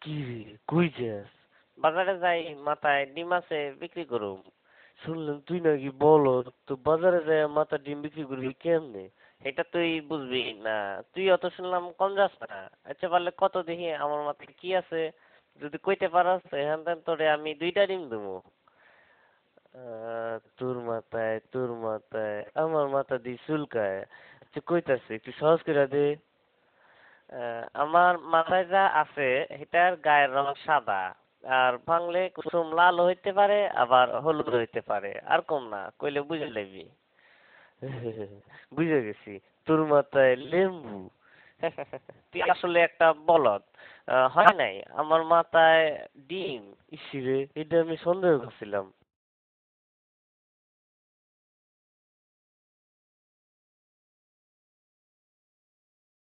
কি রে, কই যাস? বাজারে যাই, মাথায় ডিম আছে, বিক্রি করুম। শুনলাম তুই নাকি বলদ, তো বাজারে যায় মাথা ডিম বিক্রি করবি কেমনে? এটা তুই বুঝবি না। তুই অত শুনলাম কম যাস না। আচ্ছা পারলে কত দেখি আমার মাথায় কি আছে, যদি কইতে পারস এখান থেকে তোরে আমি 2টা ডিম দেবো। তোর মাথায় আমার মাথা দিয়ে চুলকায়। আচ্ছা কইতাছে একটু সহজ করে দে। আমার মাথায় যা আছে এটার গায়ের রং সাদা, আর ভাঙলে কুসুম লাল হইতে পারে আবার হলুদ হইতে পারে, আর কম না কইলে বুঝে লইবি। বুঝে গেছি, তোর মাথায় লেম্বু। তুই আসলে একটা বলদ। হয় নাই, আমার মাথায় ডিম। ইসিরে, এটা আমি সন্দেহ করছিলাম।